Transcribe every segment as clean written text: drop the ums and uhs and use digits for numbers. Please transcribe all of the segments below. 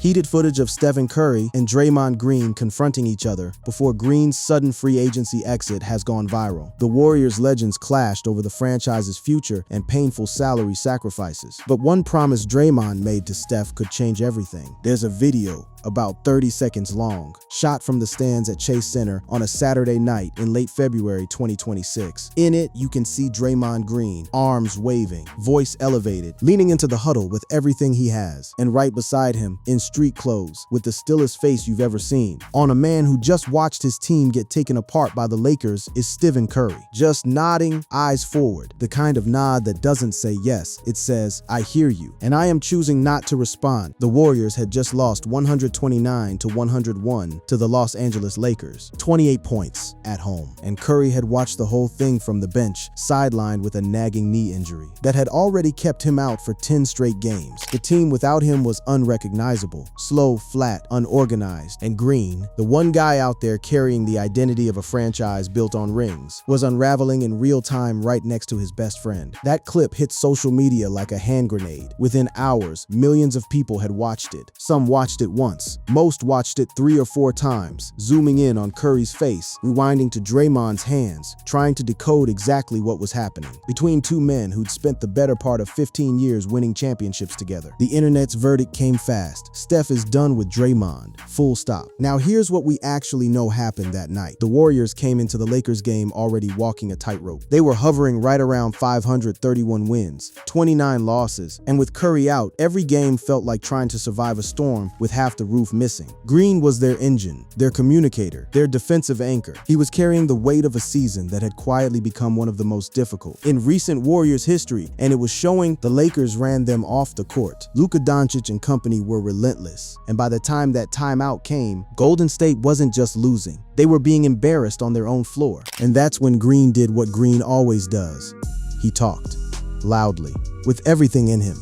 Heated footage of Stephen Curry and Draymond Green confronting each other before Green's sudden free agency exit has gone viral. The Warriors legends clashed over the franchise's future and painful salary sacrifices. But one promise Draymond made to Steph could change everything. There's a video about 30 seconds long, shot from the stands at Chase Center on a Saturday night in late February 2026. In it, you can see Draymond Green, arms waving, voice elevated, leaning into the huddle with everything he has. And right beside him, in street clothes, with the stillest face you've ever seen, on a man who just watched his team get taken apart by the Lakers, is Stephen Curry. Just nodding, eyes forward, the kind of nod that doesn't say yes, it says, "I hear you, and I am choosing not to respond." The Warriors had just lost 129-101 to the Los Angeles Lakers, 28 points at home. And Curry had watched the whole thing from the bench, sidelined with a nagging knee injury that had already kept him out for 10 straight games. The team without him was unrecognizable, slow, flat, unorganized. And Green, the one guy out there carrying the identity of a franchise built on rings, was unraveling in real time right next to his best friend. That clip hit social media like a hand grenade. Within hours, millions of people had watched it. Some watched it once. Most watched it 3 or 4 times, zooming in on Curry's face, rewinding to Draymond's hands, trying to decode exactly what was happening. Between two men who'd spent the better part of 15 years winning championships together, the internet's verdict came fast. Steph is done with Draymond. Full stop. Now here's what we actually know happened that night. The Warriors came into the Lakers game already walking a tightrope. They were hovering right around 531 wins, 29 losses, and with Curry out, every game felt like trying to survive a storm with half the roof missing. Green was their engine, their communicator, their defensive anchor. He was carrying the weight of a season that had quietly become one of the most difficult in recent Warriors history, and it was showing. The Lakers ran them off the court. Luka Doncic and company were relentless, and by the time that timeout came, Golden State wasn't just losing. They were being embarrassed on their own floor. And that's when Green did what Green always does. He talked, loudly, with everything in him.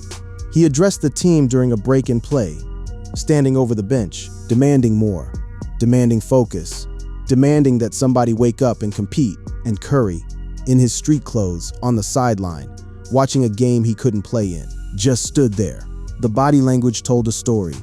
He addressed the team during a break in play, standing over the bench, demanding more, demanding focus, demanding that somebody wake up and compete. And Curry, in his street clothes, on the sideline, watching a game he couldn't play in, just stood there. The body language told a story,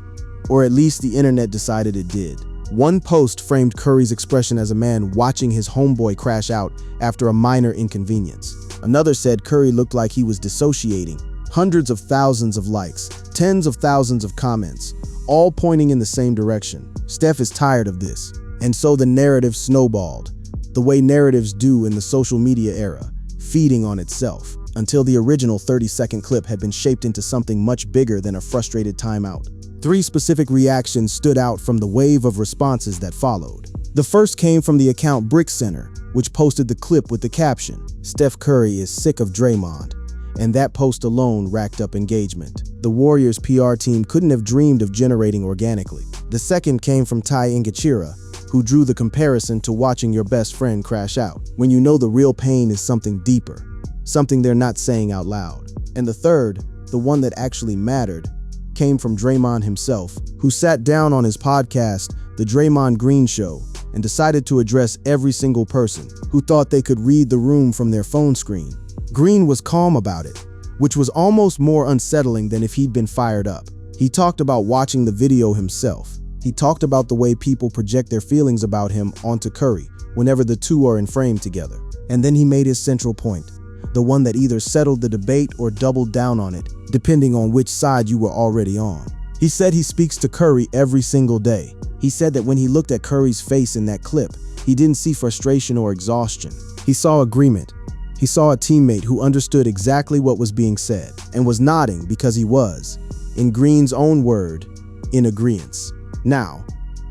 or at least the internet decided it did. One post framed Curry's expression as a man watching his homeboy crash out after a minor inconvenience. Another said Curry looked like he was dissociating. Hundreds of thousands of likes, tens of thousands of comments, all pointing in the same direction. Steph is tired of this. And so the narrative snowballed, the way narratives do in the social media era, feeding on itself, until the original 30-second clip had been shaped into something much bigger than a frustrated timeout. 3 specific reactions stood out from the wave of responses that followed. The first came from the account Brick Center, which posted the clip with the caption, "Steph Curry is sick of Draymond." And that post alone racked up engagement. The Warriors' PR team couldn't have dreamed of generating organically. The second came from Ty Ingachira, who drew the comparison to watching your best friend crash out, when you know the real pain is something deeper, something they're not saying out loud. And the third, the one that actually mattered, came from Draymond himself, who sat down on his podcast, The Draymond Green Show, and decided to address every single person who thought they could read the room from their phone screen. Green was calm about it, which was almost more unsettling than if he'd been fired up. He talked about watching the video himself. He talked about the way people project their feelings about him onto Curry whenever the two are in frame together. And then he made his central point, the one that either settled the debate or doubled down on it, depending on which side you were already on. He said he speaks to Curry every single day. He said that when he looked at Curry's face in that clip, he didn't see frustration or exhaustion. He saw agreement. He saw a teammate who understood exactly what was being said and was nodding because he was, in Green's own word, in agreeance. Now,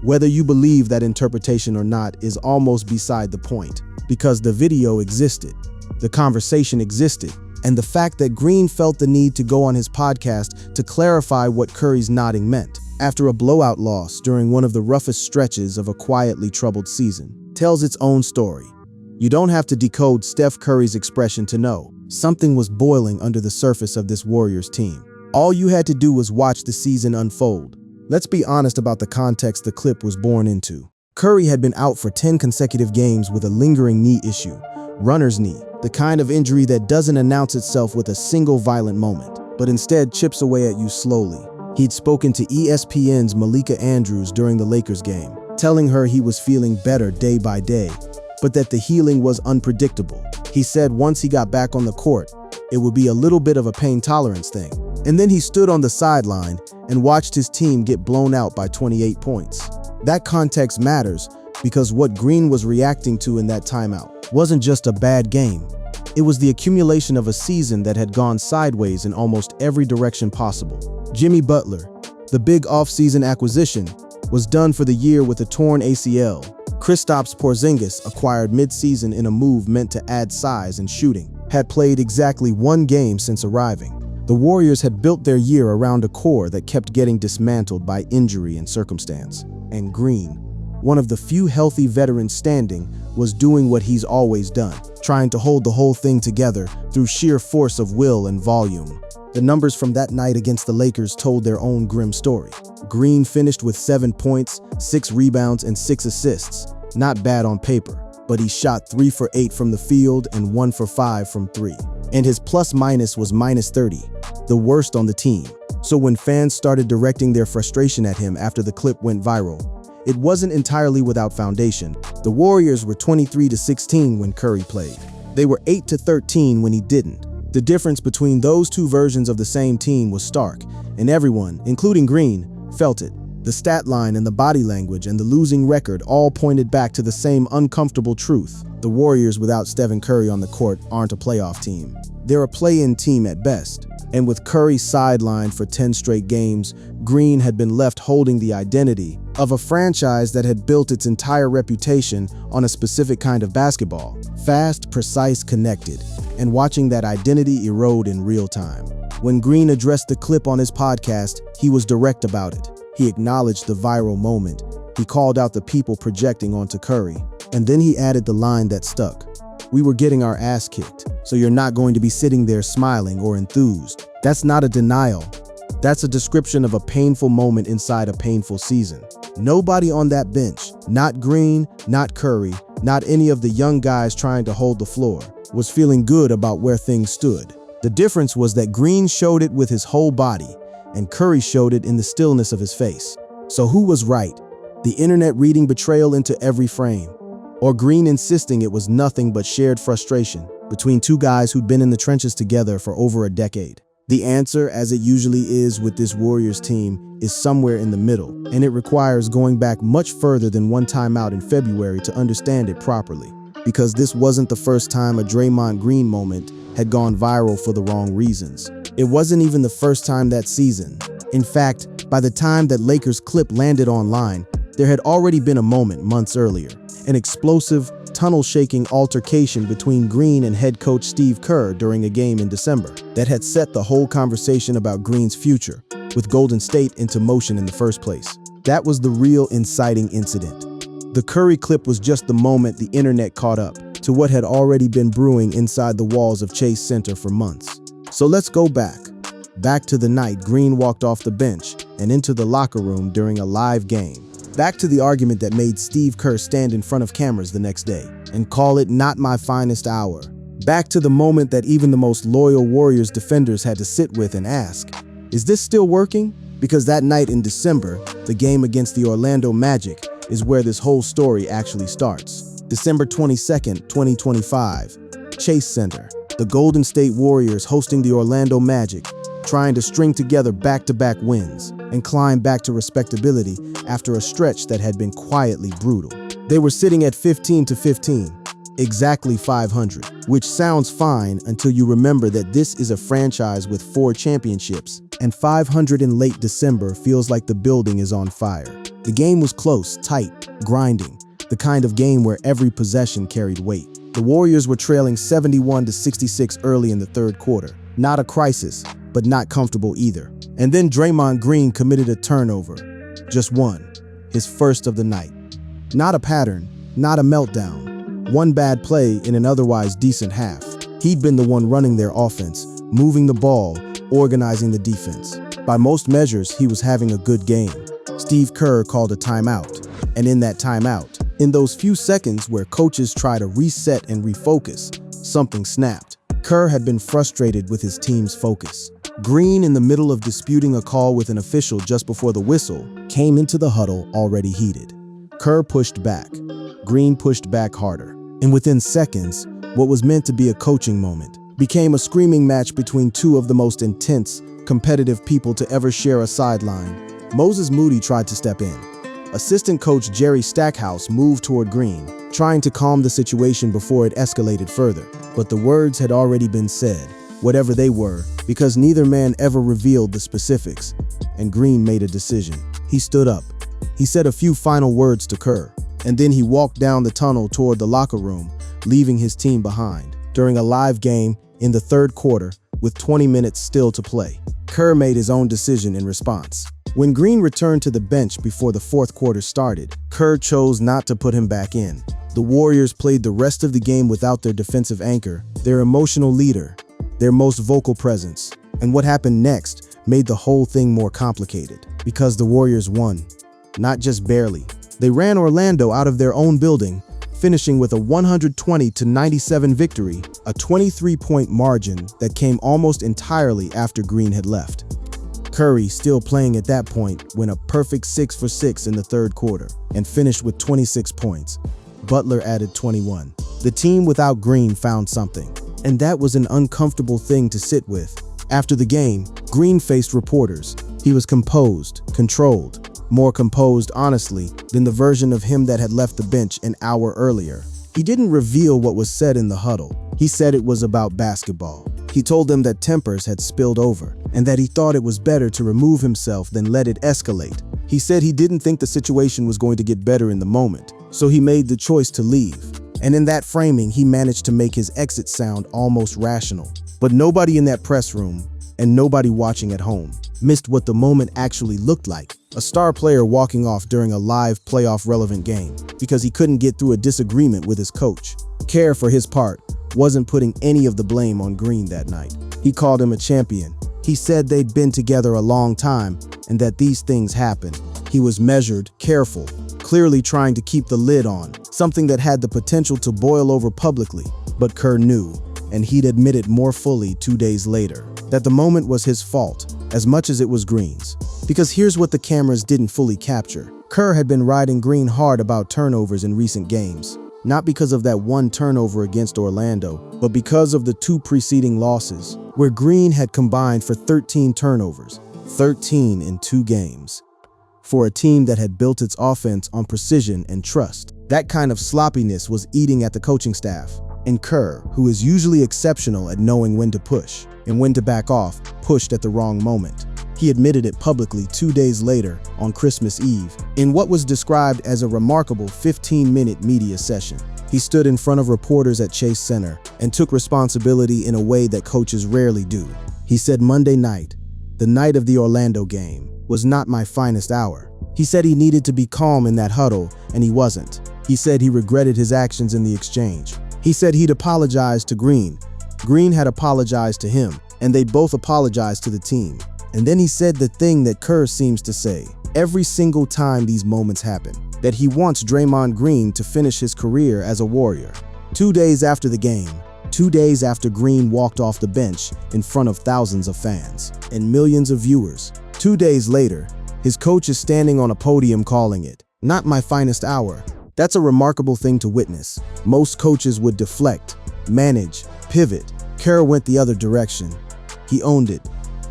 whether you believe that interpretation or not is almost beside the point, because the video existed, the conversation existed, and the fact that Green felt the need to go on his podcast to clarify what Curry's nodding meant after a blowout loss during one of the roughest stretches of a quietly troubled season tells its own story. You don't have to decode Steph Curry's expression to know something was boiling under the surface of this Warriors team. All you had to do was watch the season unfold. Let's be honest about the context the clip was born into. Curry had been out for 10 consecutive games with a lingering knee issue, runner's knee, the kind of injury that doesn't announce itself with a single violent moment, but instead chips away at you slowly, He'd spoken to ESPN's Malika Andrews during the Lakers game, telling her he was feeling better day by day, but that the healing was unpredictable. He said once he got back on the court, it would be a little bit of a pain tolerance thing. And then he stood on the sideline and watched his team get blown out by 28 points. That context matters because what Green was reacting to in that timeout wasn't just a bad game. It was the accumulation of a season that had gone sideways in almost every direction possible. Jimmy Butler, the big off-season acquisition, was done for the year with a torn ACL. Kristaps Porzingis, acquired mid-season in a move meant to add size and shooting, had played exactly one game since arriving. The Warriors had built their year around a core that kept getting dismantled by injury and circumstance. And Green, one of the few healthy veterans standing, was doing what he's always done, trying to hold the whole thing together through sheer force of will and volume. The numbers from that night against the Lakers told their own grim story. Green finished with 7 points, 6 rebounds, and 6 assists. Not bad on paper, but he shot 3 for 8 from the field and 1 for 5 from 3. And his plus-minus was -30, the worst on the team. So when fans started directing their frustration at him after the clip went viral, it wasn't entirely without foundation. The Warriors were 23-16 when Curry played. They were 8-13 when he didn't. The difference between those two versions of the same team was stark, and everyone, including Green, felt it. The stat line and the body language and the losing record all pointed back to the same uncomfortable truth. The Warriors without Stephen Curry on the court aren't a playoff team. They're a play-in team at best. And with Curry sidelined for 10 straight games, Green had been left holding the identity of a franchise that had built its entire reputation on a specific kind of basketball. Fast, precise, connected, and watching that identity erode in real time. When Green addressed the clip on his podcast, he was direct about it. He acknowledged the viral moment. He called out the people projecting onto Curry. And then he added the line that stuck. We were getting our ass kicked, so you're not going to be sitting there smiling or enthused. That's not a denial. That's a description of a painful moment inside a painful season. Nobody on that bench, not Green, not Curry, not any of the young guys trying to hold the floor, was feeling good about where things stood. The difference was that Green showed it with his whole body, and Curry showed it in the stillness of his face. So who was right? The internet reading betrayal into every frame, or Green insisting it was nothing but shared frustration between two guys who'd been in the trenches together for over a decade? The answer, as it usually is with this Warriors team, is somewhere in the middle, and it requires going back much further than one timeout in February to understand it properly. Because this wasn't the first time a Draymond Green moment had gone viral for the wrong reasons. It wasn't even the first time that season. In fact, by the time that Lakers clip landed online, there had already been a moment months earlier, an explosive, tunnel-shaking altercation between Green and head coach Steve Kerr during a game in December that had set the whole conversation about Green's future with Golden State into motion in the first place. That was the real inciting incident. The Curry clip was just the moment the internet caught up to what had already been brewing inside the walls of Chase Center for months. So let's go back to the night Green walked off the bench and into the locker room during a live game. Back to the argument that made Steve Kerr stand in front of cameras the next day and call it not my finest hour. Back to the moment that even the most loyal Warriors defenders had to sit with and ask, is this still working? Because that night in December, the game against the Orlando Magic, is where this whole story actually starts. December 22nd, 2025, Chase Center. The Golden State Warriors hosting the Orlando Magic, trying to string together back-to-back wins and climb back to respectability after a stretch that had been quietly brutal. They were sitting at 15-15, exactly 500, which sounds fine until you remember that this is a franchise with 4 championships, and 500 in late December feels like the building is on fire. The game was close, tight, grinding, the kind of game where every possession carried weight. The Warriors were trailing 71-66 early in the third quarter. Not a crisis, but not comfortable either. And then Draymond Green committed a turnover. Just one. His first of the night. Not a pattern, not a meltdown. One bad play in an otherwise decent half. He'd been the one running their offense, moving the ball, organizing the defense. By most measures, he was having a good game. Steve Kerr called a timeout. And in that timeout, in those few seconds where coaches try to reset and refocus, something snapped. Kerr had been frustrated with his team's focus. Green, in the middle of disputing a call with an official just before the whistle, came into the huddle already heated. Kerr pushed back. Green pushed back harder. And within seconds, what was meant to be a coaching moment became a screaming match between two of the most intense, competitive people to ever share a sideline. Moses Moody tried to step in. Assistant coach Jerry Stackhouse moved toward Green, trying to calm the situation before it escalated further. But the words had already been said, whatever they were, because neither man ever revealed the specifics, and Green made a decision. He stood up. He said a few final words to Kerr, and then he walked down the tunnel toward the locker room, leaving his team behind. During a live game in the third quarter, with 20 minutes still to play, Kerr made his own decision in response. When Green returned to the bench before the fourth quarter started, Kerr chose not to put him back in. The Warriors played the rest of the game without their defensive anchor, their emotional leader, their most vocal presence. And what happened next made the whole thing more complicated, because the Warriors won. Not just barely. They ran Orlando out of their own building, finishing with a 120-97 victory, a 23-point margin that came almost entirely after Green had left. Curry, still playing at that point, went a perfect 6 for 6 in the third quarter and finished with 26 points. Butler added 21. The team without Green found something, and that was an uncomfortable thing to sit with. After the game, Green faced reporters. He was composed, controlled, more composed, honestly, than the version of him that had left the bench an hour earlier. He didn't reveal what was said in the huddle. He said it was about basketball. He told them that tempers had spilled over, and that he thought it was better to remove himself than let it escalate. He said he didn't think the situation was going to get better in the moment, so he made the choice to leave. And in that framing, he managed to make his exit sound almost rational. But nobody in that press room, and nobody watching at home, missed what the moment actually looked like. A star player walking off during a live playoff-relevant game because he couldn't get through a disagreement with his coach. Kerr, for his part, wasn't putting any of the blame on Green that night. He called him a champion. He said they'd been together a long time and that these things happen. He was measured, careful, clearly trying to keep the lid on, something that had the potential to boil over publicly. But Kerr knew, and he'd admit it more fully 2 days later, that the moment was his fault as much as it was Green's. Because here's what the cameras didn't fully capture. Kerr had been riding Green hard about turnovers in recent games. Not because of that one turnover against Orlando, but because of the 2 preceding losses, where Green had combined for 13 turnovers, 13 in 2 games. For a team that had built its offense on precision and trust, that kind of sloppiness was eating at the coaching staff. And Kerr, who is usually exceptional at knowing when to push and when to back off, pushed at the wrong moment. He admitted it publicly 2 days later on Christmas Eve in what was described as a remarkable 15-minute media session. He stood in front of reporters at Chase Center and took responsibility in a way that coaches rarely do. He said Monday night, the night of the Orlando game, was not my finest hour. He said he needed to be calm in that huddle, and he wasn't. He said he regretted his actions in the exchange. He said he'd apologized to Green. Green had apologized to him, and they'd both apologized to the team. And then he said the thing that Kerr seems to say every single time these moments happen, that he wants Draymond Green to finish his career as a Warrior. 2 days after the game, 2 days after Green walked off the bench in front of thousands of fans and millions of viewers, 2 days later, his coach is standing on a podium calling it not my finest hour. That's a remarkable thing to witness. Most coaches would deflect, manage, pivot. Kerr went the other direction. He owned it,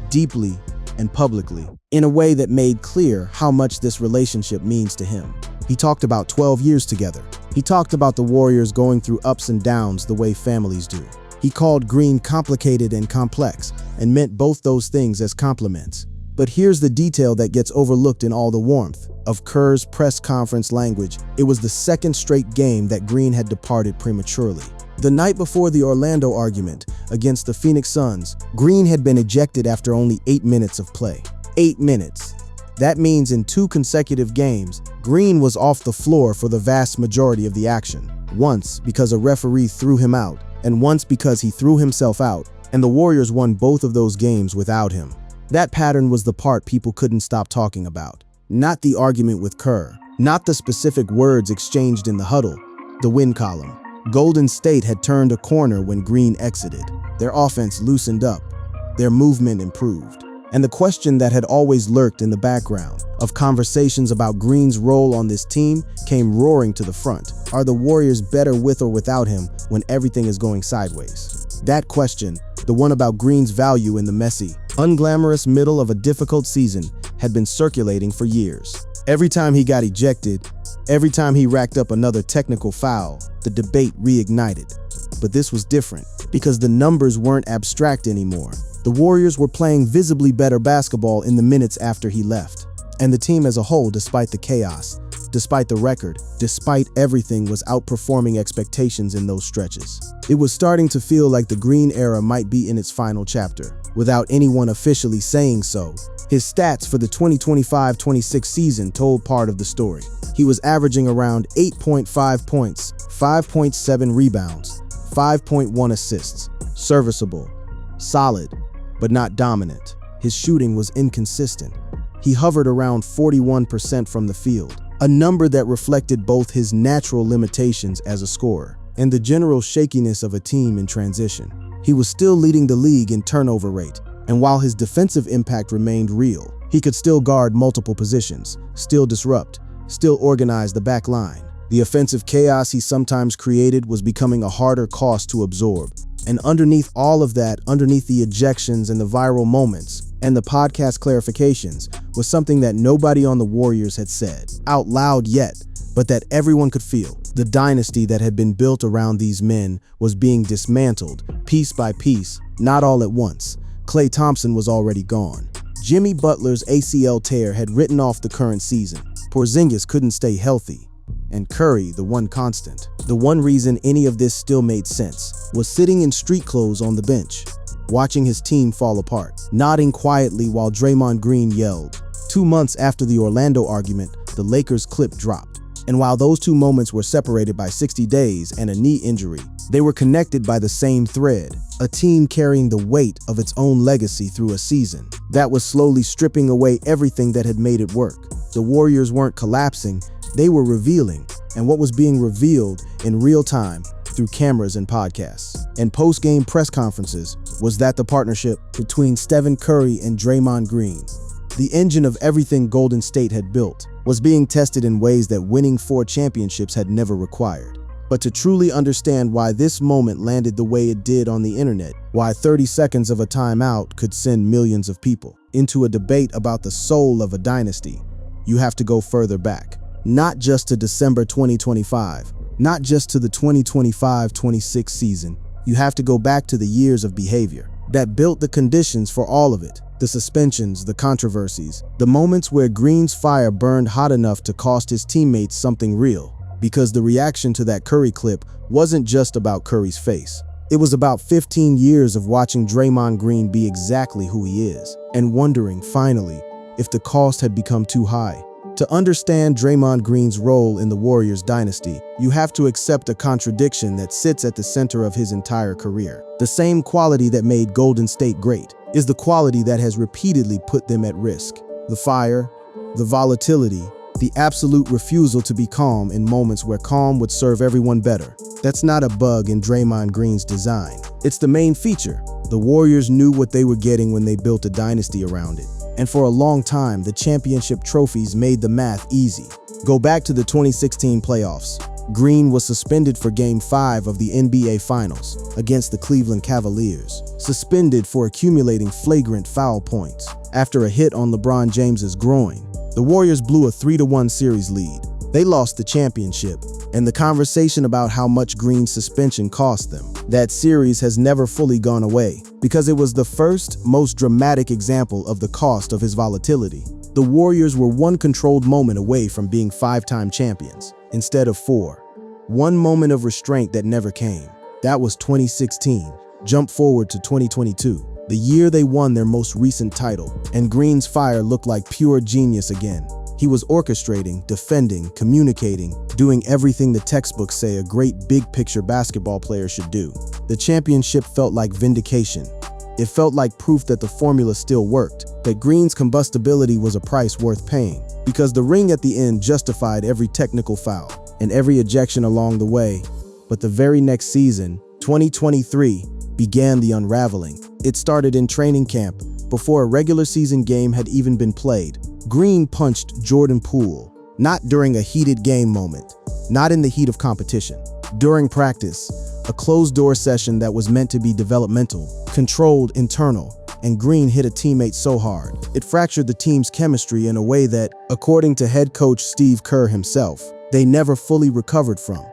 deeply and publicly, in a way that made clear how much this relationship means to him. He talked about 12 years together. He talked about the Warriors going through ups and downs the way families do. He called Green complicated and complex, and meant both those things as compliments. But here's the detail that gets overlooked in all the warmth of Kerr's press conference language. It was the second straight game that Green had departed prematurely. The night before the Orlando argument against the Phoenix Suns, Green had been ejected after only 8 minutes of play. 8 minutes. That means in 2 consecutive games, Green was off the floor for the vast majority of the action. Once because a referee threw him out, and once because he threw himself out, and the Warriors won both of those games without him. That pattern was the part people couldn't stop talking about. Not the argument with Kerr, not the specific words exchanged in the huddle, the win column. Golden State had turned a corner when Green exited. Their offense loosened up. their movement improved. And the question that had always lurked in the background of conversations about Green's role on this team came roaring to the front. Are the Warriors better with or without him when everything is going sideways? That question, the one about Green's value in the messy, unglamorous middle of a difficult season, had been circulating for years. Every time he got ejected, every time he racked up another technical foul, the debate reignited. But this was different, because the numbers weren't abstract anymore. The Warriors were playing visibly better basketball in the minutes after he left. And the team as a whole, despite the chaos, despite the record, despite everything, was outperforming expectations in those stretches. It was starting to feel like the Green era might be in its final chapter, without anyone officially saying so. His stats for the 2025-26 season told part of the story. He was averaging around 8.5 points, 5.7 rebounds, 5.1 assists. Serviceable, solid, but not dominant. His shooting was inconsistent. He hovered around 41% from the field, a number that reflected both his natural limitations as a scorer and the general shakiness of a team in transition. He was still leading the league in turnover rate, and while his defensive impact remained real, he could still guard multiple positions, still disrupt, still organize the back line. The offensive chaos he sometimes created was becoming a harder cost to absorb. And underneath all of that, underneath the ejections and the viral moments and the podcast clarifications, was something that nobody on the Warriors had said out loud yet, but that everyone could feel. The dynasty that had been built around these men was being dismantled, piece by piece, not all at once. Klay Thompson was already gone. Jimmy Butler's ACL tear had written off the current season. Porzingis couldn't stay healthy. And Curry, the one constant, the one reason any of this still made sense, was sitting in street clothes on the bench, watching his team fall apart, nodding quietly while Draymond Green yelled. 2 months after the Orlando argument, the Lakers clip dropped. And while those two moments were separated by 60 days and a knee injury, they were connected by the same thread, a team carrying the weight of its own legacy through a season that was slowly stripping away everything that had made it work. The Warriors weren't collapsing, they were revealing, and what was being revealed in real time through cameras and podcasts and post-game press conferences was that the partnership between Stephen Curry and Draymond Green, the engine of everything Golden State had built, was being tested in ways that winning 4 championships had never required. But to truly understand why this moment landed the way it did on the internet, why 30 seconds of a timeout could send millions of people into a debate about the soul of a dynasty, you have to go further back. Not just to December 2025, not just to the 2025-26 season. You have to go back to the years of behavior that built the conditions for all of it. The suspensions, the controversies, the moments where Green's fire burned hot enough to cost his teammates something real. Because the reaction to that Curry clip wasn't just about Curry's face. It was about 15 years of watching Draymond Green be exactly who he is and wondering, finally, if the cost had become too high. To understand Draymond Green's role in the Warriors dynasty, you have to accept a contradiction that sits at the center of his entire career. The same quality that made Golden State great is the quality that has repeatedly put them at risk. The fire, the volatility, the absolute refusal to be calm in moments where calm would serve everyone better. That's not a bug in Draymond Green's design. It's the main feature. The Warriors knew what they were getting when they built a dynasty around it. And for a long time, the championship trophies made the math easy. Go back to the 2016 playoffs. Green was suspended for Game 5 of the NBA Finals against the Cleveland Cavaliers, suspended for accumulating flagrant foul points after a hit on LeBron James's groin. The Warriors blew a 3-1 series lead. They lost the championship, and the conversation about how much Green's suspension cost them. That series has never fully gone away, because it was the first, most dramatic example of the cost of his volatility. The Warriors were one controlled moment away from being 5-time champions, instead of 4. One moment of restraint that never came. That was 2016. Jump forward to 2022, the year they won their most recent title, and Green's fire looked like pure genius again. He was orchestrating, defending, communicating, doing everything the textbooks say a great big-picture basketball player should do. The championship felt like vindication. It felt like proof that the formula still worked, that Green's combustibility was a price worth paying, because the ring at the end justified every technical foul and every ejection along the way. But the very next season, 2023, began the unraveling. It started in training camp, before a regular season game had even been played. Green punched Jordan Poole, not during a heated game moment, not in the heat of competition. During practice, a closed-door session that was meant to be developmental, controlled, internal, and Green hit a teammate so hard, it fractured the team's chemistry in a way that, according to head coach Steve Kerr himself, they never fully recovered from.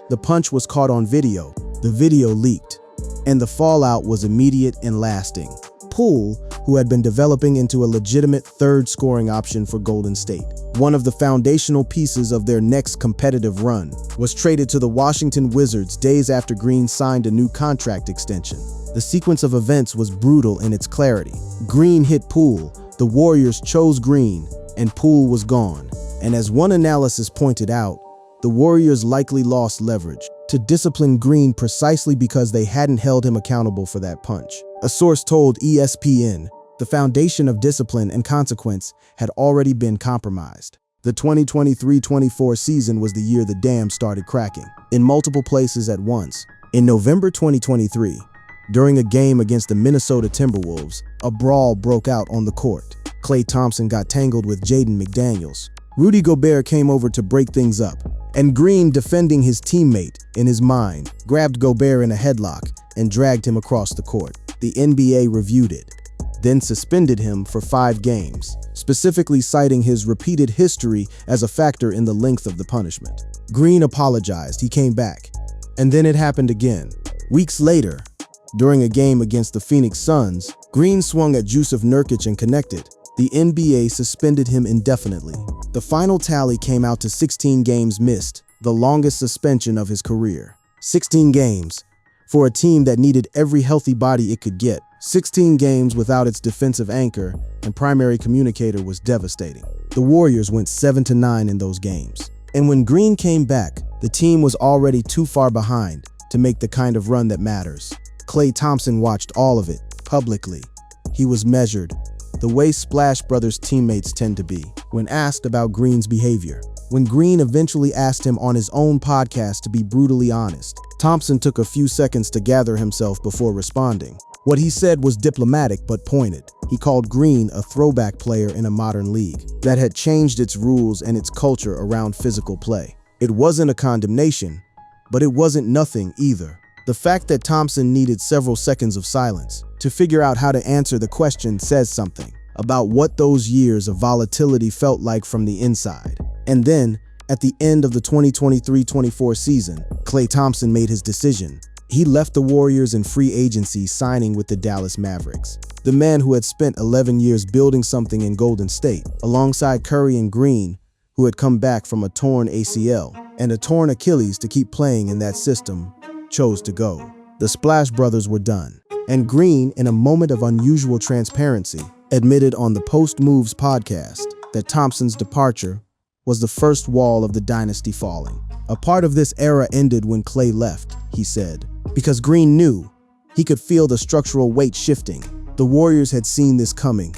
The punch was caught on video, the video leaked, and the fallout was immediate and lasting. Poole, who had been developing into a legitimate third scoring option for Golden State, one of the foundational pieces of their next competitive run, was traded to the Washington Wizards days after Green signed a new contract extension. The sequence of events was brutal in its clarity. Green hit Poole, the Warriors chose Green, and Poole was gone. And as one analysis pointed out, the Warriors likely lost leverage to discipline Green precisely because they hadn't held him accountable for that punch. A source told ESPN the foundation of discipline and consequence had already been compromised. The 2023-24 season was the year the dam started cracking, in multiple places at once. In November 2023, during a game against the Minnesota Timberwolves, a brawl broke out on the court. Klay Thompson got tangled with Jaden McDaniels. Rudy Gobert came over to break things up, and Green, defending his teammate in his mind, grabbed Gobert in a headlock and dragged him across the court. The NBA reviewed it, then suspended him for 5 games, specifically citing his repeated history as a factor in the length of the punishment. Green apologized, he came back, and then it happened again. Weeks later, during a game against the Phoenix Suns, Green swung at Jusuf Nurkic and connected. The NBA suspended him indefinitely. The final tally came out to 16 games missed, the longest suspension of his career. 16 games, for a team that needed every healthy body it could get. 16 games without its defensive anchor and primary communicator was devastating. The Warriors went 7-9 in those games. And when Green came back, the team was already too far behind to make the kind of run that matters. Klay Thompson watched all of it, publicly. He was measured, the way Splash Brothers teammates tend to be, when asked about Green's behavior. When Green eventually asked him on his own podcast to be brutally honest, Thompson took a few seconds to gather himself before responding. What he said was diplomatic but pointed. He called Green a throwback player in a modern league that had changed its rules and its culture around physical play. It wasn't a condemnation, but it wasn't nothing either. The fact that Thompson needed several seconds of silence to figure out how to answer the question says something about what those years of volatility felt like from the inside. And then, at the end of the 2023-24 season, Klay Thompson made his decision. He left the Warriors in free agency, signing with the Dallas Mavericks. The man who had spent 11 years building something in Golden State, alongside Curry and Green, who had come back from a torn ACL and a torn Achilles to keep playing in that system, chose to go. The Splash Brothers were done, and Green, in a moment of unusual transparency, admitted on the Post Moves podcast that Thompson's departure was the first wall of the dynasty falling. A part of this era ended when Klay left, he said, because Green knew he could feel the structural weight shifting. The Warriors had seen this coming.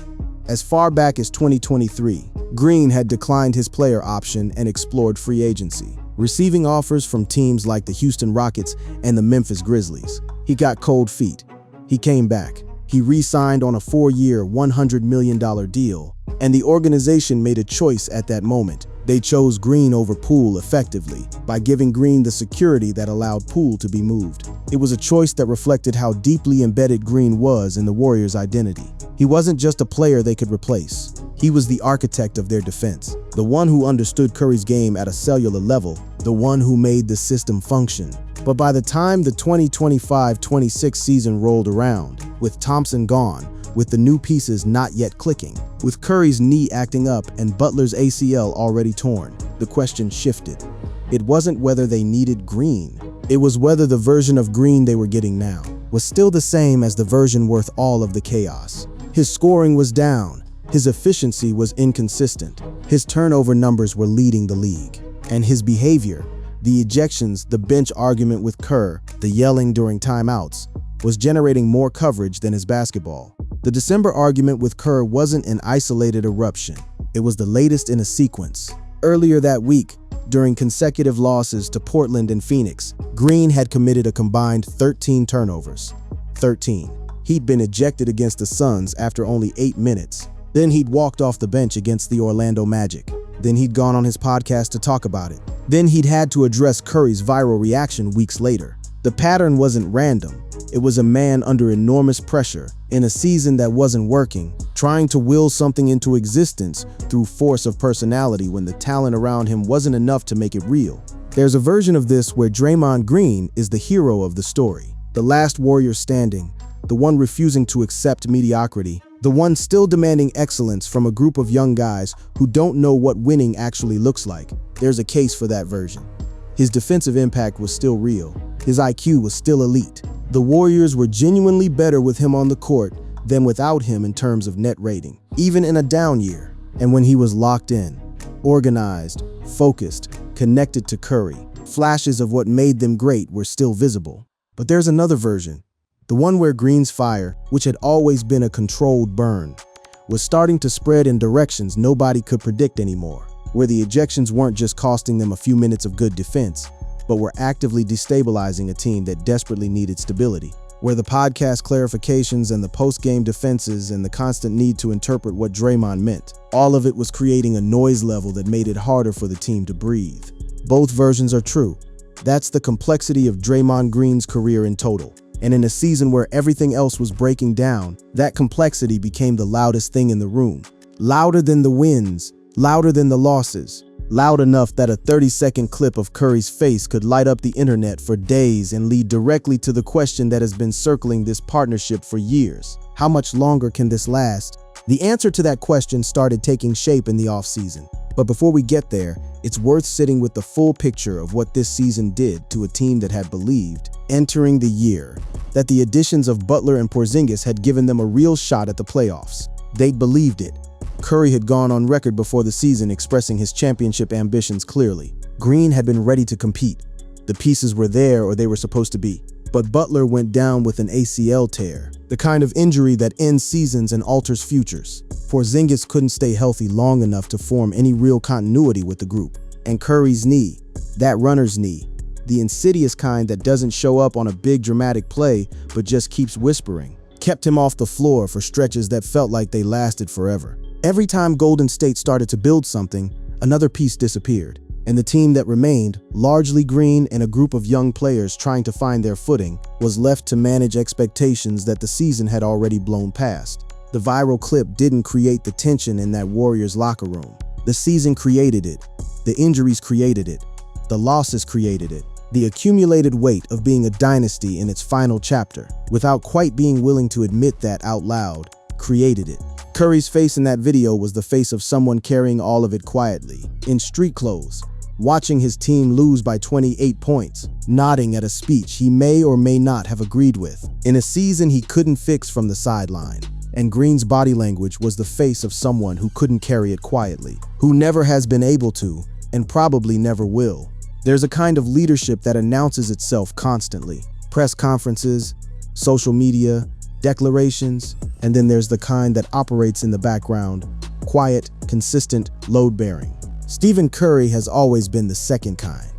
As far back as 2023, Green had declined his player option and explored free agency, receiving offers from teams like the Houston Rockets and the Memphis Grizzlies. He got cold feet. He came back. He re-signed on a 4-year, $100 million deal, and the organization made a choice at that moment. They chose Green over Poole effectively by giving Green the security that allowed Poole to be moved. It was a choice that reflected how deeply embedded Green was in the Warriors' identity. He wasn't just a player they could replace. He was the architect of their defense, the one who understood Curry's game at a cellular level, the one who made the system function. But by the time the 2025-26 season rolled around, with Thompson gone, with the new pieces not yet clicking, with Curry's knee acting up and Butler's ACL already torn, the question shifted. It wasn't whether they needed Green. It was whether the version of Green they were getting now was still the same as the version worth all of the chaos. His scoring was down. His efficiency was inconsistent. His turnover numbers were leading the league. And his behavior, the ejections, the bench argument with Kerr, the yelling during timeouts, was generating more coverage than his basketball. The December argument with Kerr wasn't an isolated eruption. It was the latest in a sequence. Earlier that week, during consecutive losses to Portland and Phoenix, Green had committed a combined 13 turnovers. 13. He'd been ejected against the Suns after only 8 minutes. Then he'd walked off the bench against the Orlando Magic. Then he'd gone on his podcast to talk about it. Then he'd had to address Curry's viral reaction weeks later. The pattern wasn't random. It was a man under enormous pressure, in a season that wasn't working, trying to will something into existence through force of personality when the talent around him wasn't enough to make it real. There's a version of this where Draymond Green is the hero of the story, the last warrior standing, the one refusing to accept mediocrity, the one still demanding excellence from a group of young guys who don't know what winning actually looks like. There's a case for that version. His defensive impact was still real. His IQ was still elite. The Warriors were genuinely better with him on the court than without him in terms of net rating, even in a down year. And when he was locked in, organized, focused, connected to Curry, flashes of what made them great were still visible. But there's another version, the one where Green's fire, which had always been a controlled burn, was starting to spread in directions nobody could predict anymore, where the ejections weren't just costing them a few minutes of good defense, but were actively destabilizing a team that desperately needed stability, where the podcast clarifications and the post-game defenses and the constant need to interpret what Draymond meant, all of it was creating a noise level that made it harder for the team to breathe. Both versions are true. That's the complexity of Draymond Green's career in total. And in a season where everything else was breaking down, that complexity became the loudest thing in the room. Louder than the wins, louder than the losses, loud enough that a 30-second clip of Curry's face could light up the internet for days and lead directly to the question that has been circling this partnership for years. How much longer can this last? The answer to that question started taking shape in the offseason. But before we get there, it's worth sitting with the full picture of what this season did to a team that had believed, entering the year, that the additions of Butler and Porzingis had given them a real shot at the playoffs. They'd believed it. Curry had gone on record before the season expressing his championship ambitions clearly. Green had been ready to compete. The pieces were there, or they were supposed to be. But Butler went down with an ACL tear, the kind of injury that ends seasons and alters futures. Porzingis couldn't stay healthy long enough to form any real continuity with the group. And Curry's knee, that runner's knee, the insidious kind that doesn't show up on a big dramatic play but just keeps whispering, kept him off the floor for stretches that felt like they lasted forever. Every time Golden State started to build something, another piece disappeared. And the team that remained, largely Green and a group of young players trying to find their footing, was left to manage expectations that the season had already blown past. The viral clip didn't create the tension in that Warriors locker room. The season created it. The injuries created it. The losses created it. The accumulated weight of being a dynasty in its final chapter, without quite being willing to admit that out loud, created it. Curry's face in that video was the face of someone carrying all of it quietly, in street clothes, watching his team lose by 28 points, nodding at a speech he may or may not have agreed with, in a season he couldn't fix from the sideline. And Green's body language was the face of someone who couldn't carry it quietly, who never has been able to, and probably never will. There's a kind of leadership that announces itself constantly. Press conferences, social media, declarations, and then there's the kind that operates in the background, quiet, consistent, load-bearing. Stephen Curry has always been the second kind.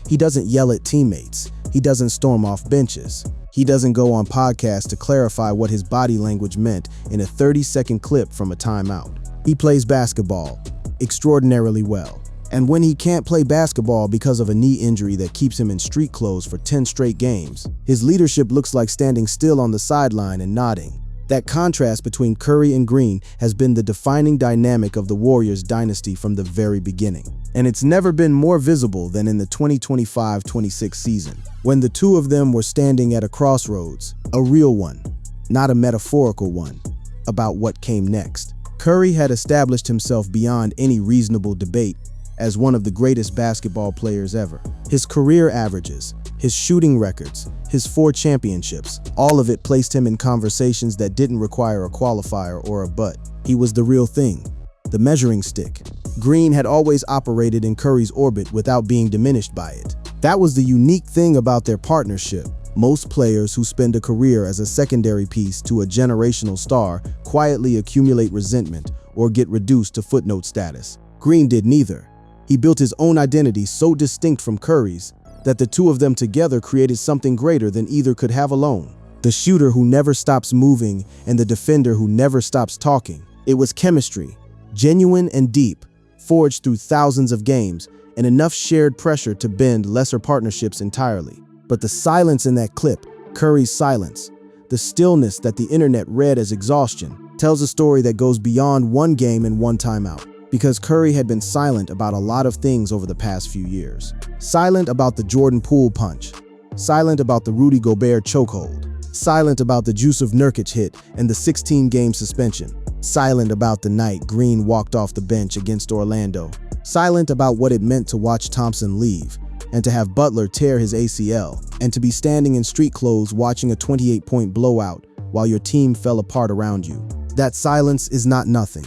He doesn't yell at teammates. He doesn't storm off benches. He doesn't go on podcasts to clarify what his body language meant in a 30-second clip from a timeout. He plays basketball extraordinarily well. And when he can't play basketball because of a knee injury that keeps him in street clothes for 10 straight games, his leadership looks like standing still on the sideline and nodding. That contrast between Curry and Green has been the defining dynamic of the Warriors dynasty from the very beginning. And it's never been more visible than in the 2025-26 season, when the two of them were standing at a crossroads, a real one, not a metaphorical one, about what came next. Curry had established himself beyond any reasonable debate as one of the greatest basketball players ever. His career averages, his shooting records, his 4 championships, all of it placed him in conversations that didn't require a qualifier or a but. He was the real thing, the measuring stick. Green had always operated in Curry's orbit without being diminished by it. That was the unique thing about their partnership. Most players who spend a career as a secondary piece to a generational star quietly accumulate resentment or get reduced to footnote status. Green did neither. He built his own identity so distinct from Curry's that the two of them together created something greater than either could have alone. The shooter who never stops moving and the defender who never stops talking. It was chemistry, genuine and deep, forged through thousands of games, and enough shared pressure to bend lesser partnerships entirely. But the silence in that clip, Curry's silence, the stillness that the internet read as exhaustion, tells a story that goes beyond one game and one timeout. Because Curry had been silent about a lot of things over the past few years. Silent about the Jordan Poole punch. Silent about the Rudy Gobert chokehold. Silent about the Jusuf Nurkic hit and the 16-game suspension. Silent about the night Green walked off the bench against Orlando. Silent about what it meant to watch Thompson leave and to have Butler tear his ACL and to be standing in street clothes watching a 28-point blowout while your team fell apart around you. That silence is not nothing.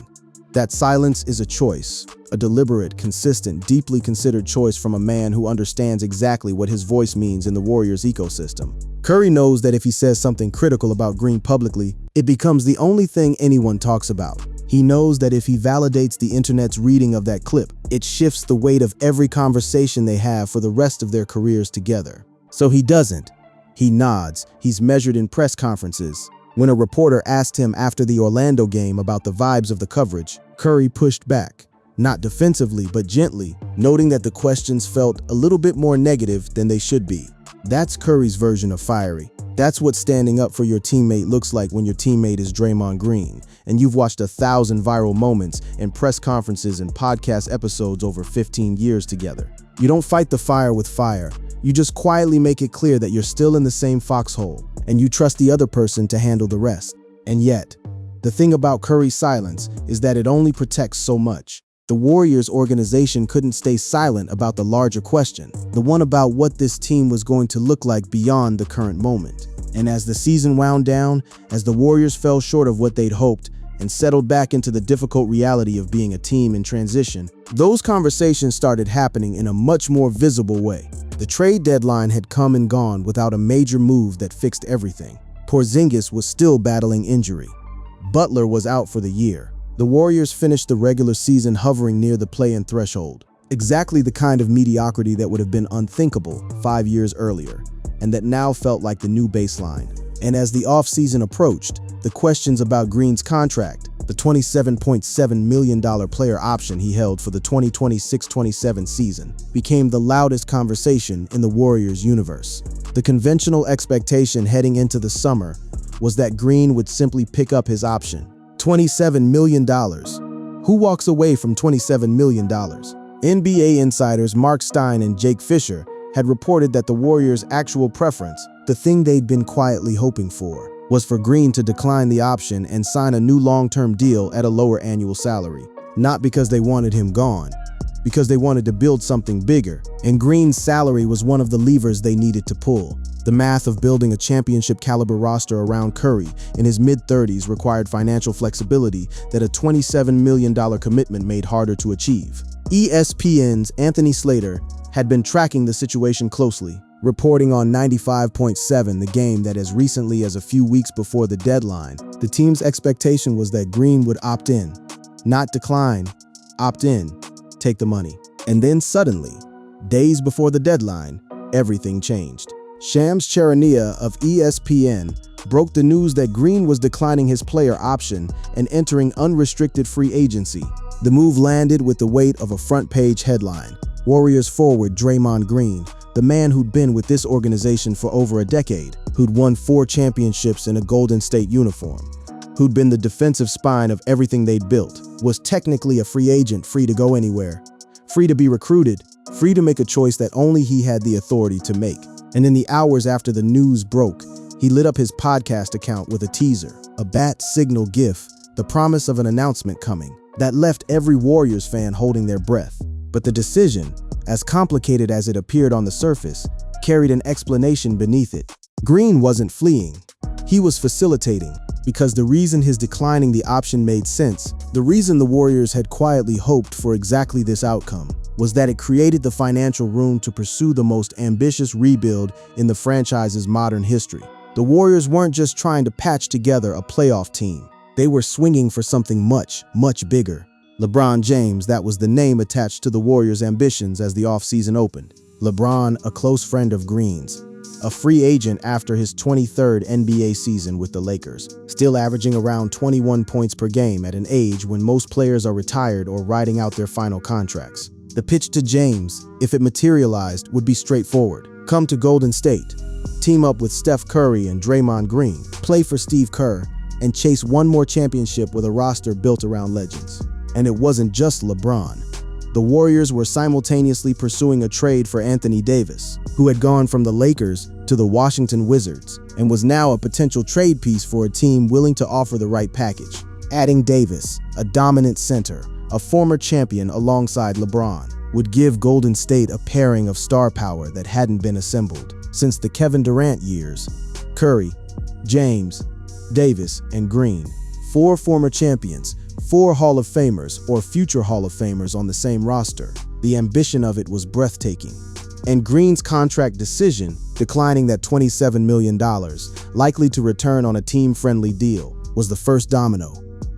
That silence is a choice, a deliberate, consistent, deeply considered choice from a man who understands exactly what his voice means in the Warriors ecosystem. Curry knows that if he says something critical about Green publicly, it becomes the only thing anyone talks about. He knows that if he validates the internet's reading of that clip, it shifts the weight of every conversation they have for the rest of their careers together. So he doesn't. He nods. He's measured in press conferences. When a reporter asked him after the Orlando game about the vibes of the coverage, Curry pushed back, not defensively but gently, noting that the questions felt a little bit more negative than they should be. That's Curry's version of fiery. That's what standing up for your teammate looks like when your teammate is Draymond Green, and you've watched 1,000 viral moments in press conferences and podcast episodes over 15 years together. You don't fight the fire with fire. You just quietly make it clear that you're still in the same foxhole, and you trust the other person to handle the rest. And yet, the thing about Curry's silence is that it only protects so much. The Warriors organization couldn't stay silent about the larger question, the one about what this team was going to look like beyond the current moment. And as the season wound down, as the Warriors fell short of what they'd hoped and settled back into the difficult reality of being a team in transition, those conversations started happening in a much more visible way. The trade deadline had come and gone without a major move that fixed everything. Porzingis was still battling injury. Butler was out for the year. The Warriors finished the regular season hovering near the play-in threshold, exactly the kind of mediocrity that would have been unthinkable 5 years earlier, and that now felt like the new baseline. And as the offseason approached, the questions about Green's contract, the $27.7 million player option he held for the 2026-27 season, became the loudest conversation in the Warriors universe. The conventional expectation heading into the summer was that Green would simply pick up his option. $27 million. Who walks away from $27 million? NBA insiders Mark Stein and Jake Fisher had reported that the Warriors' actual preference, the thing they'd been quietly hoping for, was for Green to decline the option and sign a new long-term deal at a lower annual salary. Not because they wanted him gone, because they wanted to build something bigger, and Green's salary was one of the levers they needed to pull. The math of building a championship-caliber roster around Curry in his mid-30s required financial flexibility that a $27 million commitment made harder to achieve. ESPN's Anthony Slater had been tracking the situation closely, reporting on 95.7, the game that as recently as a few weeks before the deadline, the team's expectation was that Green would opt in. Not decline, opt in, take the money. And then suddenly, days before the deadline, everything changed. Shams Charania of ESPN broke the news that Green was declining his player option and entering unrestricted free agency. The move landed with the weight of a front-page headline. Warriors forward Draymond Green, the man who'd been with this organization for over a decade, who'd won 4 championships in a Golden State uniform, who'd been the defensive spine of everything they'd built, was technically a free agent, free to go anywhere, free to be recruited, free to make a choice that only he had the authority to make. And in the hours after the news broke, he lit up his podcast account with a teaser, a bat signal gif, the promise of an announcement coming, that left every Warriors fan holding their breath. But the decision, as complicated as it appeared on the surface, carried an explanation beneath it. Green wasn't fleeing. He was facilitating, because the reason his declining the option made sense, the reason the Warriors had quietly hoped for exactly this outcome, was that it created the financial room to pursue the most ambitious rebuild in the franchise's modern history. The Warriors weren't just trying to patch together a playoff team. They were swinging for something much, much bigger. LeBron James, that was the name attached to the Warriors' ambitions as the offseason opened. LeBron, a close friend of Green's. a free agent after his 23rd NBA season with the Lakers, still averaging around 21 points per game at an age when most players are retired or riding out their final contracts. The pitch to James, if it materialized, would be straightforward. Come to Golden State, team up with Steph Curry and Draymond Green, play for Steve Kerr, and chase one more championship with a roster built around legends. And it wasn't just LeBron. The Warriors were simultaneously pursuing a trade for Anthony Davis, who had gone from the Lakers to the Washington Wizards and was now a potential trade piece for a team willing to offer the right package. Adding Davis, a dominant center, a former champion alongside LeBron, would give Golden State a pairing of star power that hadn't been assembled since the Kevin Durant years. Curry, James, Davis, and Green, 4 former champions, 4 Hall of Famers or future Hall of Famers on the same roster. The ambition of it was breathtaking. And Green's contract decision, declining that $27 million, likely to return on a team-friendly deal, was the first domino.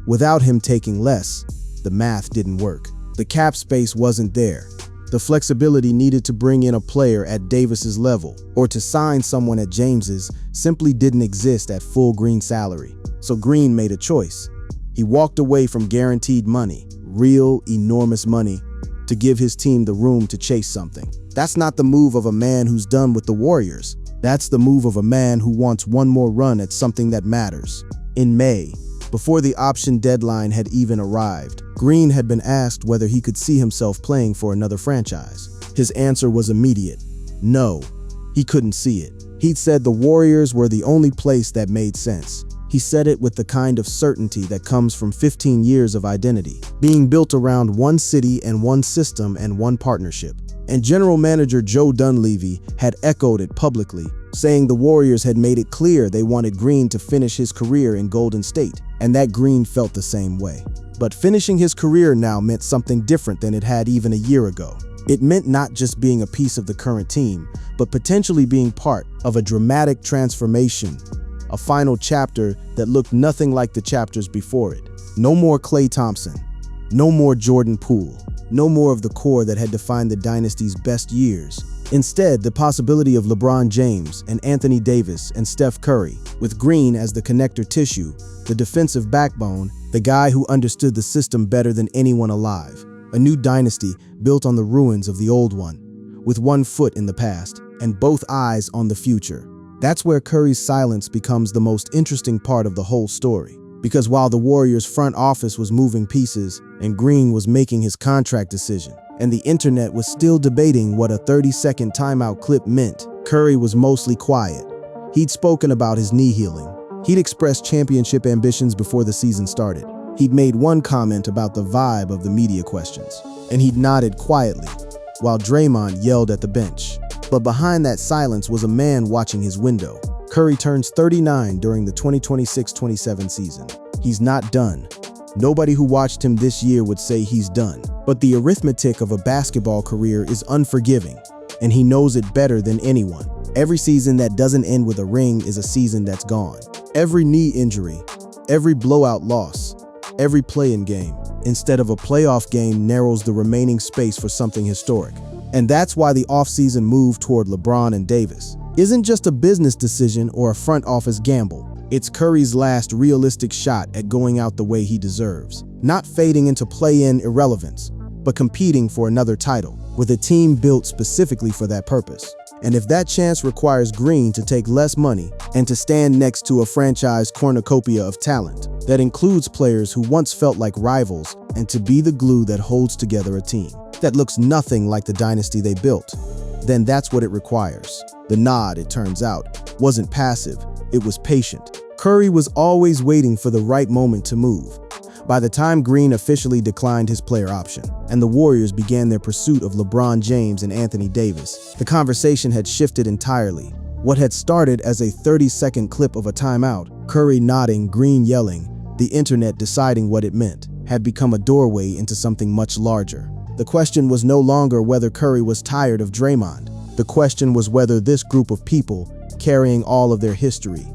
Without him taking less, the math didn't work. The cap space wasn't there. The flexibility needed to bring in a player at Davis's level or to sign someone at James's simply didn't exist at full Green salary. So Green made a choice. He walked away from guaranteed money, real, enormous money, to give his team the room to chase something. That's not the move of a man who's done with the Warriors. That's the move of a man who wants one more run at something that matters. In May, before the option deadline had even arrived, Green had been asked whether he could see himself playing for another franchise. His answer was immediate. No, he couldn't see it. He'd said the Warriors were the only place that made sense. He said it with the kind of certainty that comes from 15 years of identity, being built around one city and one system and one partnership. And general manager Joe Dunleavy had echoed it publicly, saying the Warriors had made it clear they wanted Green to finish his career in Golden State, and that Green felt the same way. But finishing his career now meant something different than it had even a year ago. It meant not just being a piece of the current team, but potentially being part of a dramatic transformation, a final chapter that looked nothing like the chapters before it. No more Klay Thompson, no more Jordan Poole, no more of the core that had defined the dynasty's best years. Instead, the possibility of LeBron James and Anthony Davis and Steph Curry, with Green as the connector tissue, the defensive backbone, the guy who understood the system better than anyone alive. A new dynasty built on the ruins of the old one, with one foot in the past and both eyes on the future. That's where Curry's silence becomes the most interesting part of the whole story. Because while the Warriors' front office was moving pieces and Green was making his contract decision, and the internet was still debating what a 30-second timeout clip meant, Curry was mostly quiet. He'd spoken about his knee healing. He'd expressed championship ambitions before the season started. He'd made one comment about the vibe of the media questions, and he'd nodded quietly, while Draymond yelled at the bench. But behind that silence was a man watching his window. Curry turns 39 during the 2026-27 season. He's not done. Nobody who watched him this year would say he's done. But the arithmetic of a basketball career is unforgiving, and he knows it better than anyone. Every season that doesn't end with a ring is a season that's gone. Every knee injury, every blowout loss, every play-in game, instead of a playoff game, narrows the remaining space for something historic. And that's why the offseason move toward LeBron and Davis isn't just a business decision or a front office gamble. It's Curry's last realistic shot at going out the way he deserves, not fading into play-in irrelevance, but competing for another title with a team built specifically for that purpose. And if that chance requires Green to take less money and to stand next to a franchise cornucopia of talent that includes players who once felt like rivals and to be the glue that holds together a team that looks nothing like the dynasty they built, then that's what it requires. The nod, it turns out, wasn't passive, it was patient. Curry was always waiting for the right moment to move. By the time Green officially declined his player option, and the Warriors began their pursuit of LeBron James and Anthony Davis, the conversation had shifted entirely. What had started as a 30-second clip of a timeout, Curry nodding, Green yelling, the internet deciding what it meant, had become a doorway into something much larger. The question was no longer whether Curry was tired of Draymond. The question was whether this group of people, carrying all of their history,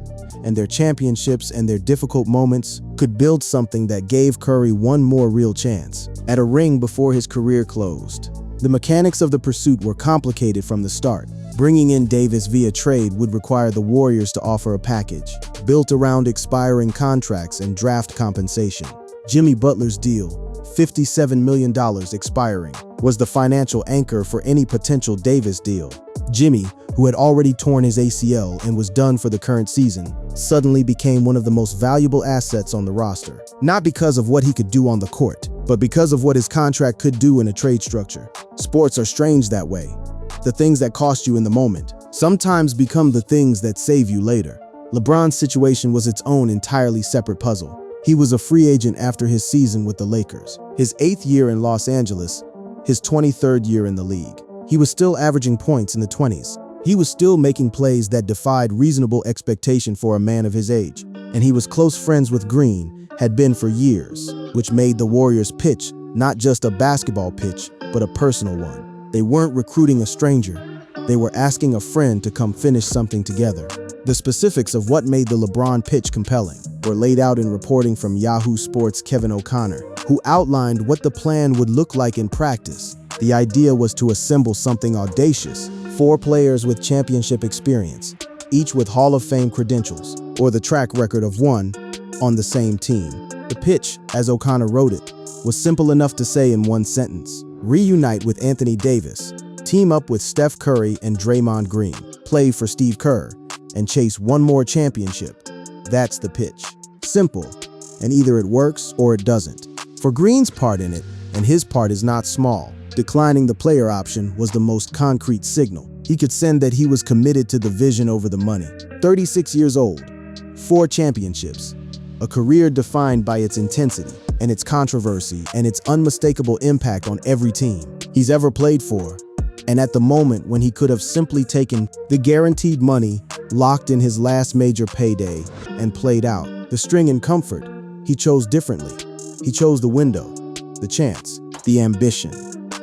and their championships and their difficult moments, could build something that gave Curry one more real chance at a ring before his career closed. The mechanics of the pursuit were complicated from the start. Bringing in Davis via trade would require the Warriors to offer a package built around expiring contracts and draft compensation. Jimmy Butler's deal, $57 million expiring, was the financial anchor for any potential Davis deal. Jimmy, who had already torn his ACL and was done for the current season, suddenly became one of the most valuable assets on the roster. Not because of what he could do on the court, but because of what his contract could do in a trade structure. Sports are strange that way. The things that cost you in the moment sometimes become the things that save you later. LeBron's situation was its own entirely separate puzzle. He was a free agent after his season with the Lakers, his 8th year in Los Angeles, his 23rd year in the league. He was still averaging points in the 20s. He was still making plays that defied reasonable expectation for a man of his age. And he was close friends with Green, had been for years, which made the Warriors' pitch not just a basketball pitch, but a personal one. They weren't recruiting a stranger. They were asking a friend to come finish something together. The specifics of what made the LeBron pitch compelling were laid out in reporting from Yahoo Sports' Kevin O'Connor, who outlined what the plan would look like in practice. The idea was to assemble something audacious, 4 players with championship experience, each with Hall of Fame credentials, or the track record of one, on the same team. The pitch, as O'Connor wrote it, was simple enough to say in one sentence: reunite with Anthony Davis, team up with Steph Curry and Draymond Green, play for Steve Kerr, and chase one more championship. That's the pitch. Simple, and either it works or it doesn't. For Green's part in it, and his part is not small, declining the player option was the most concrete signal. He could send that he was committed to the vision over the money. 36 years old, 4 championships, a career defined by its intensity and its controversy and its unmistakable impact on every team he's ever played for. And at the moment when he could have simply taken the guaranteed money, locked in his last major payday, and played out the string in comfort, he chose differently. He chose the window, the chance, the ambition.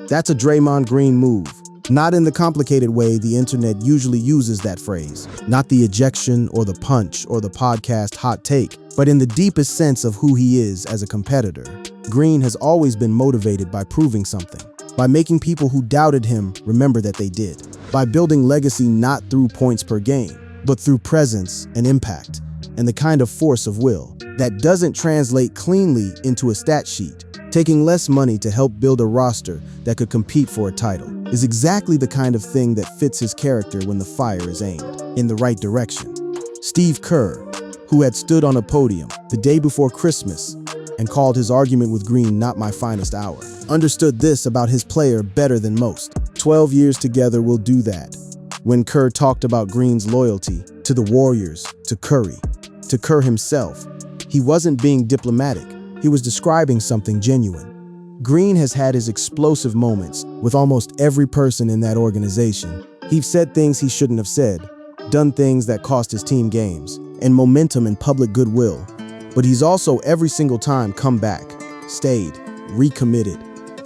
That's a Draymond Green move. Not in the complicated way the internet usually uses that phrase, not the ejection or the punch or the podcast hot take, but in the deepest sense of who he is as a competitor. Green has always been motivated by proving something, by making people who doubted him remember that they did, by building legacy not through points per game, but through presence and impact, and the kind of force of will that doesn't translate cleanly into a stat sheet. Taking less money to help build a roster that could compete for a title is exactly the kind of thing that fits his character when the fire is aimed in the right direction. Steve Kerr, who had stood on a podium the day before Christmas and called his argument with Green not my finest hour, understood this about his player better than most. 12 years together will do that. When Kerr talked about Green's loyalty to the Warriors, to Curry, to Kerr himself, he wasn't being diplomatic. He was describing something genuine. Green has had his explosive moments with almost every person in that organization. He's said things he shouldn't have said, done things that cost his team games, and momentum and public goodwill. But he's also every single time come back, stayed, recommitted.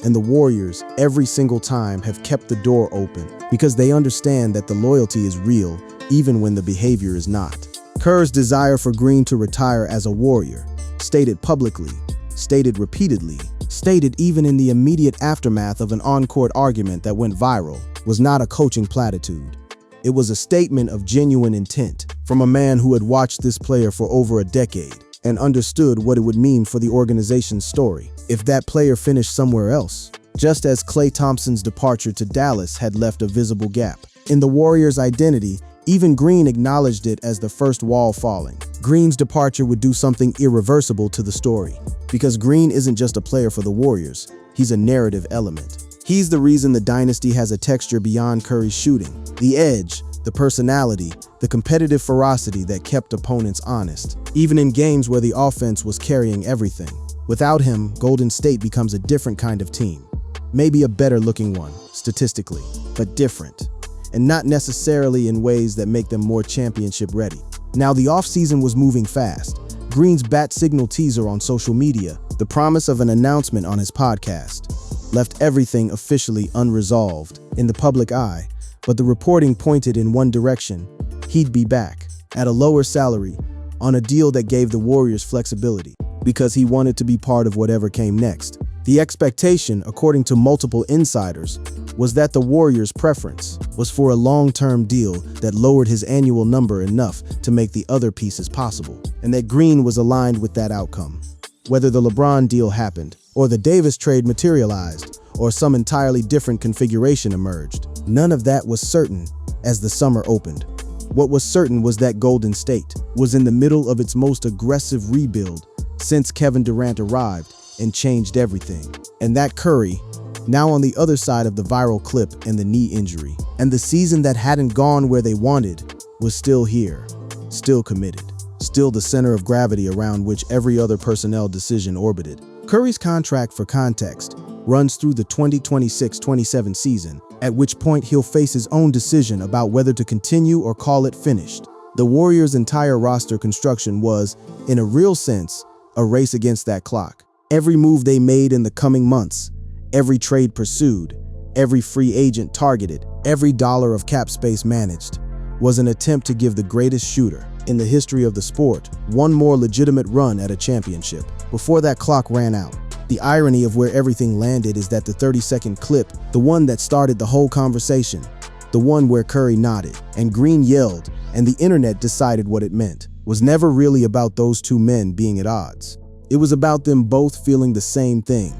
And the Warriors every single time have kept the door open because they understand that the loyalty is real even when the behavior is not. Kerr's desire for Green to retire as a Warrior, stated publicly, stated repeatedly, stated even in the immediate aftermath of an on-court argument that went viral, was not a coaching platitude. It was a statement of genuine intent from a man who had watched this player for over a decade and understood what it would mean for the organization's story if that player finished somewhere else, just as Klay Thompson's departure to Dallas had left a visible gap in the Warriors' identity. Even Green acknowledged it as the first wall falling. Green's departure would do something irreversible to the story, because Green isn't just a player for the Warriors, he's a narrative element. He's the reason the dynasty has a texture beyond Curry's shooting, the edge, the personality, the competitive ferocity that kept opponents honest, even in games where the offense was carrying everything. Without him, Golden State becomes a different kind of team. Maybe a better looking one, statistically, but different. And not necessarily in ways that make them more championship ready. Now, the offseason was moving fast. Green's bat signal teaser on social media, the promise of an announcement on his podcast, left everything officially unresolved in the public eye, but the reporting pointed in one direction: he'd be back, at a lower salary, on a deal that gave the Warriors flexibility, because he wanted to be part of whatever came next. The expectation, according to multiple insiders, was that the Warriors' preference was for a long-term deal that lowered his annual number enough to make the other pieces possible, and that Green was aligned with that outcome. Whether the LeBron deal happened, or the Davis trade materialized, or some entirely different configuration emerged, none of that was certain as the summer opened. What was certain was that Golden State was in the middle of its most aggressive rebuild since Kevin Durant arrived and changed everything. And that Curry, now on the other side of the viral clip and the knee injury, and the season that hadn't gone where they wanted, was still here, still committed, still the center of gravity around which every other personnel decision orbited. Curry's contract, for context, runs through the 2026-27 season, at which point he'll face his own decision about whether to continue or call it finished. The Warriors' entire roster construction was, in a real sense, a race against that clock. Every move they made in the coming months, every trade pursued, every free agent targeted, every dollar of cap space managed, was an attempt to give the greatest shooter in the history of the sport one more legitimate run at a championship before that clock ran out. The irony of where everything landed is that the 30-second clip, the one that started the whole conversation, the one where Curry nodded and Green yelled and the internet decided what it meant, was never really about those two men being at odds. It was about them both feeling the same thing,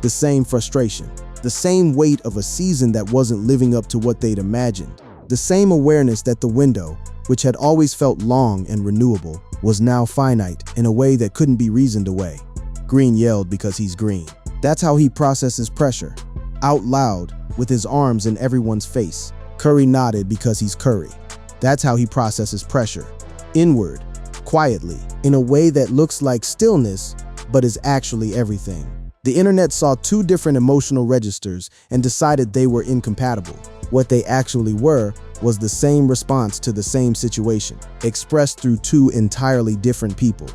the same frustration, the same weight of a season that wasn't living up to what they'd imagined, the same awareness that the window, which had always felt long and renewable, was now finite in a way that couldn't be reasoned away. Green yelled because he's Green. That's how he processes pressure, out loud, with his arms in everyone's face. Curry nodded because he's Curry. That's how he processes pressure, inward, quietly, in a way that looks like stillness, but is actually everything. The internet saw two different emotional registers and decided they were incompatible. What they actually were was the same response to the same situation, expressed through two entirely different people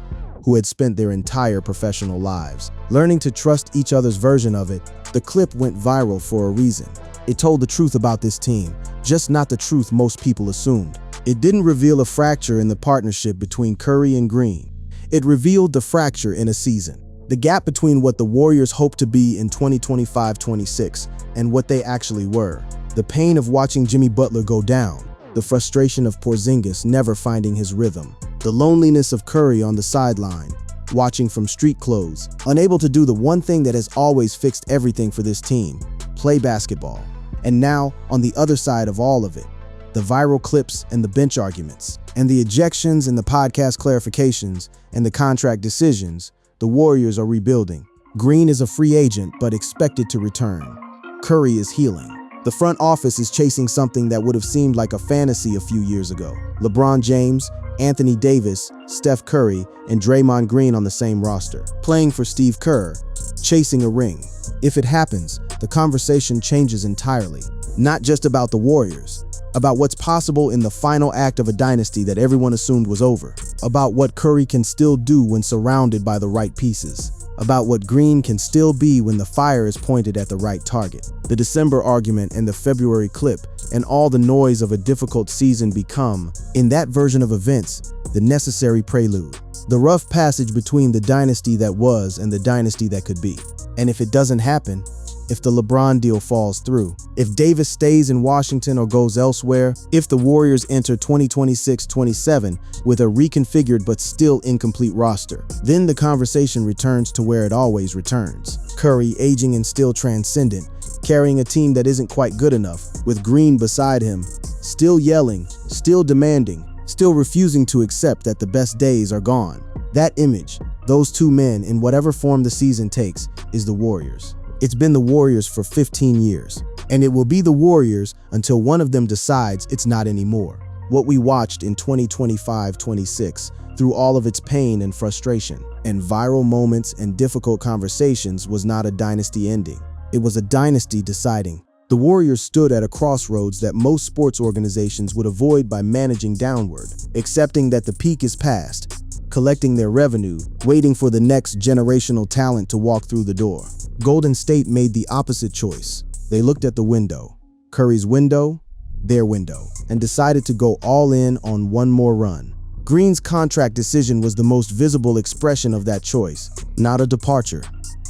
who had spent their entire professional lives learning to trust each other's version of it. The clip went viral for a reason. It told the truth about this team, just not the truth most people assumed. It didn't reveal a fracture in the partnership between Curry and Green. It revealed the fracture in a season. The gap between what the Warriors hoped to be in 2025-26 and what they actually were. The pain of watching Jimmy Butler go down. The frustration of Porzingis never finding his rhythm. The loneliness of Curry on the sideline, watching from street clothes, unable to do the one thing that has always fixed everything for this team, play basketball. And now, on the other side of all of it, the viral clips and the bench arguments, and the ejections and the podcast clarifications and the contract decisions, the Warriors are rebuilding. Green is a free agent but expected to return. Curry is healing. The front office is chasing something that would have seemed like a fantasy a few years ago. LeBron James, Anthony Davis, Steph Curry, and Draymond Green on the same roster, playing for Steve Kerr, chasing a ring. If it happens, the conversation changes entirely. Not just about the Warriors, about what's possible in the final act of a dynasty that everyone assumed was over, about what Curry can still do when surrounded by the right pieces, about what Green can still be when the fire is pointed at the right target. The December argument and the February clip and all the noise of a difficult season become, in that version of events, the necessary prelude, the rough passage between the dynasty that was and the dynasty that could be. And if it doesn't happen, if the LeBron deal falls through, if Davis stays in Washington or goes elsewhere, if the Warriors enter 2026-27 with a reconfigured but still incomplete roster, then the conversation returns to where it always returns. Curry aging and still transcendent, carrying a team that isn't quite good enough, with Green beside him, still yelling, still demanding, still refusing to accept that the best days are gone. That image, those two men in whatever form the season takes, is the Warriors. It's been the Warriors for 15 years, and it will be the Warriors until one of them decides it's not anymore. What we watched in 2025-26, through all of its pain and frustration, and viral moments and difficult conversations, was not a dynasty ending. It was a dynasty deciding. The Warriors stood at a crossroads that most sports organizations would avoid by managing downward, accepting that the peak is past, collecting their revenue, waiting for the next generational talent to walk through the door. Golden State made the opposite choice. They looked at the window, Curry's window, their window, and decided to go all in on one more run. Green's contract decision was the most visible expression of that choice, not a departure,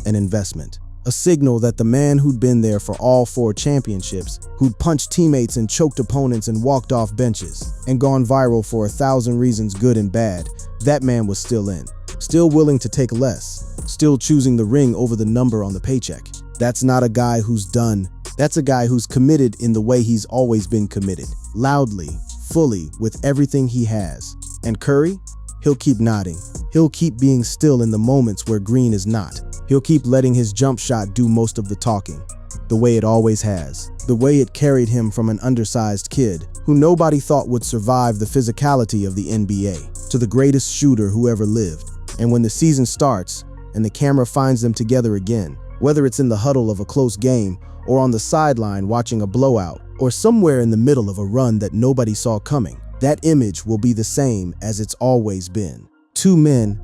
an investment. A signal that the man who'd been there for all 4 championships, who'd punched teammates and choked opponents and walked off benches, and gone viral for 1,000 reasons good and bad, that man was still in. Still willing to take less. Still choosing the ring over the number on the paycheck. That's not a guy who's done. That's a guy who's committed in the way he's always been committed. Loudly, fully, with everything he has. And Curry? He'll keep nodding. He'll keep being still in the moments where Green is not. He'll keep letting his jump shot do most of the talking. The way it always has. The way it carried him from an undersized kid who nobody thought would survive the physicality of the NBA to the greatest shooter who ever lived. And when the season starts and the camera finds them together again, whether it's in the huddle of a close game or on the sideline watching a blowout or somewhere in the middle of a run that nobody saw coming, that image will be the same as it's always been. 2 men,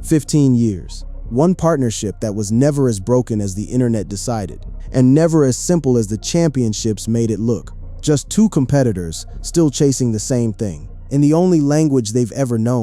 15 years. One partnership that was never as broken as the internet decided, and never as simple as the championships made it look. Just 2 competitors still chasing the same thing, in the only language they've ever known.